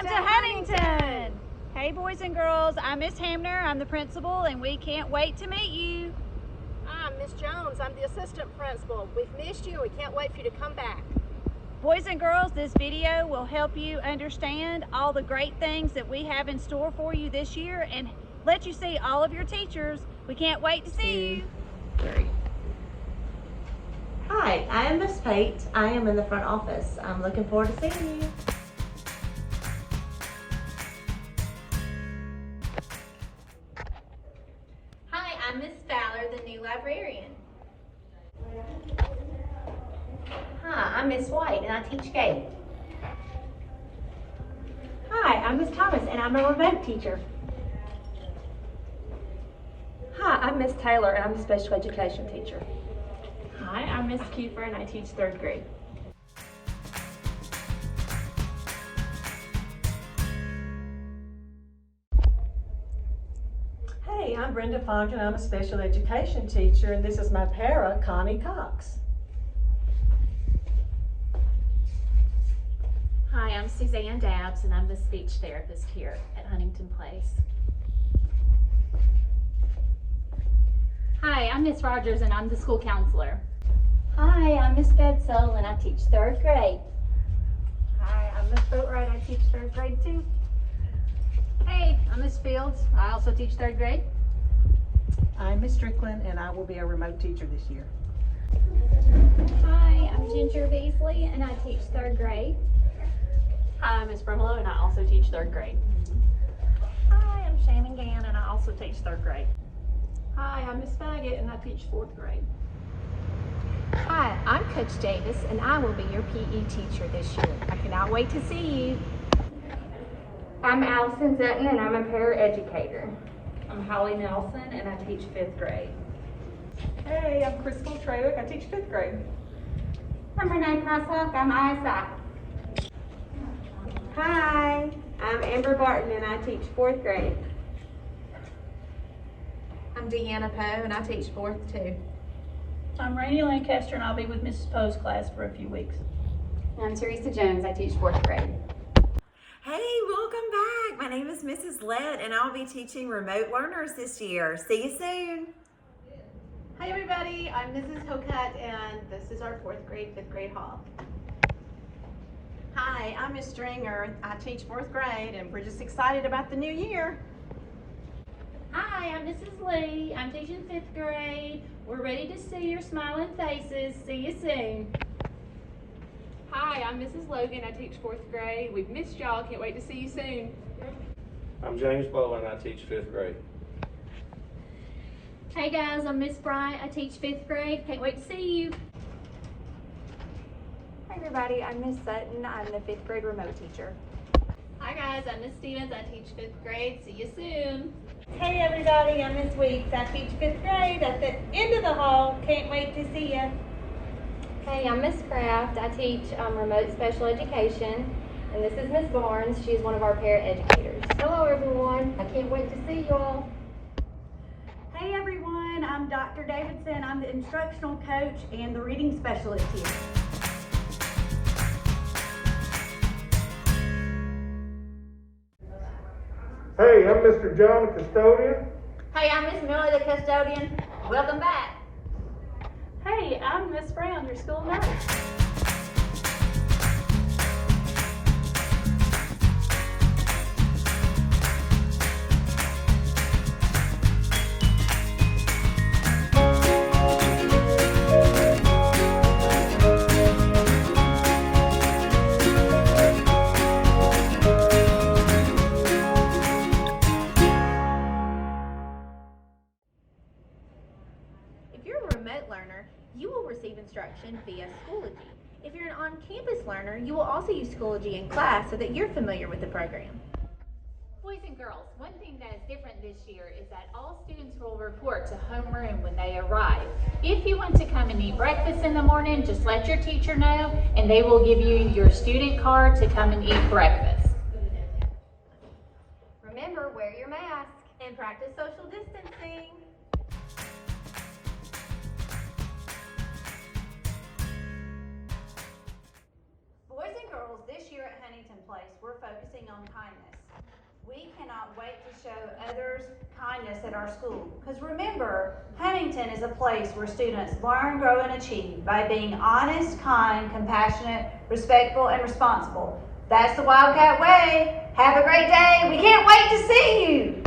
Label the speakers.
Speaker 1: Welcome to Huntington! Hey boys and girls, I'm Miss Hamner, I'm the principal, and we can't wait to meet you.
Speaker 2: I'm Miss Jones, I'm the assistant principal. We've missed you and we can't wait for you to come back.
Speaker 1: Boys and girls, this video will help you understand all the great things that we have in store for you this year and let you see all of your teachers. We can't wait to see you.
Speaker 3: Great. Hi, I am Miss Pate. I am in the front office. I'm looking forward to seeing you.
Speaker 4: Hi, I'm Miss Fowler, the new librarian. Hi, I'm Miss White and I teach GATE.
Speaker 5: Hi, I'm Miss Thomas and I'm a remote teacher.
Speaker 6: Hi, I'm Miss Taylor and I'm the special education teacher.
Speaker 5: Hi, I'm Miss Kiefer and I teach 3rd grade.
Speaker 7: Hey, I'm Brenda Funk and I'm a special education teacher, and this is my para, Connie Cox.
Speaker 8: Hi, I'm Suzanne Dabbs and I'm the speech therapist here at Huntington Place. Hi, I'm Miss Rogers and I'm the school counselor.
Speaker 4: Hi, I'm Miss Bedsole and I teach 3rd grade.
Speaker 5: Hi, I'm Miss Boatwright. I teach 3rd grade too.
Speaker 9: Hey, I'm Miss Fields. I also teach 3rd grade.
Speaker 10: I'm Miss Strickland and I will be a remote teacher this year.
Speaker 11: Hi, I'm Ginger Beasley and I teach 3rd grade.
Speaker 6: Hi, I'm Miss Brumlow and I also teach 3rd grade.
Speaker 5: Hi, I'm Shannon Gann and I also teach 3rd grade.
Speaker 6: Hi, I'm Miss Faggett and I teach 4th grade.
Speaker 11: Hi, I'm Coach Davis and I will be your PE teacher this year. I cannot wait to see you.
Speaker 12: I'm Allison Sutton and I'm a paraeducator.
Speaker 13: I'm Holly Nelson and I teach 5th grade.
Speaker 14: Hey, I'm Crystal Trawick. I teach 5th grade.
Speaker 12: I'm Renee Crosshoff. I'm ISI.
Speaker 15: Hi, I'm Amber Barton and I teach 4th grade.
Speaker 16: I'm Deanna Poe and I teach 4th too.
Speaker 17: I'm Rainey Lancaster and I'll be with Mrs. Poe's class for a few weeks.
Speaker 18: I'm Teresa Jones. I teach 4th grade.
Speaker 3: Hey, welcome back. My name is Mrs. Lett and I'll be teaching remote learners this year. See you soon.
Speaker 2: Hi everybody, I'm Mrs. Hocutt and this is our 4th grade, 5th grade hall. Hi, I'm Miss Stringer. I teach 4th grade and we're just excited about the new year.
Speaker 19: Hi, I'm Mrs. Lee. I'm teaching 5th grade. We're ready to see your smiling faces. See you soon.
Speaker 6: Hi, I'm Mrs. Logan. I teach 4th grade. We've missed y'all. Can't wait to see you soon.
Speaker 20: I'm James Bowen. I teach 5th grade.
Speaker 19: Hey guys, I'm Miss Bryant. I teach 5th grade. Can't wait to see you.
Speaker 6: Hi everybody, I'm Miss Sutton. I'm the 5th grade remote teacher.
Speaker 4: Hi guys, I'm Miss Stevens. I teach 5th grade. See you soon.
Speaker 3: Hey everybody, I'm Miss Weeks. I teach 5th grade at the end of the hall. Can't wait to see you.
Speaker 12: Hey, I'm Miss Kraft. I teach remote special education. And this is Miss Barnes. She's one of our paraeducators. Hello everyone. I can't wait to see you all.
Speaker 1: Hey everyone, I'm Dr. Davidson. I'm the instructional coach and the reading specialist here.
Speaker 2: Hey, I'm Mr. John, the custodian.
Speaker 4: Hey, I'm Miss Miller, the custodian. Welcome back.
Speaker 6: Hey, I'm Miss Brown, your school nurse.
Speaker 4: If you're a remote learner, you will receive instruction via Schoology. If you're an on-campus learner, you will also use Schoology in class so that you're familiar with the program.
Speaker 8: Boys and girls, one thing that is different this year is that all students will report to homeroom when they arrive. If you want to come and eat breakfast in the morning, just let your teacher know and they will give you your student card to come and eat breakfast.
Speaker 4: Remember, wear your mask and practice social distancing. Boys and girls, this year at Huntington Place, we're focusing
Speaker 1: focusing on kindness. We cannot wait to show others kindness at our school. Because remember, Huntington is a place where students learn, grow, and achieve by being honest, kind, compassionate, respectful, and responsible. That's the Wildcat way. Have a great day. We can't wait to see you.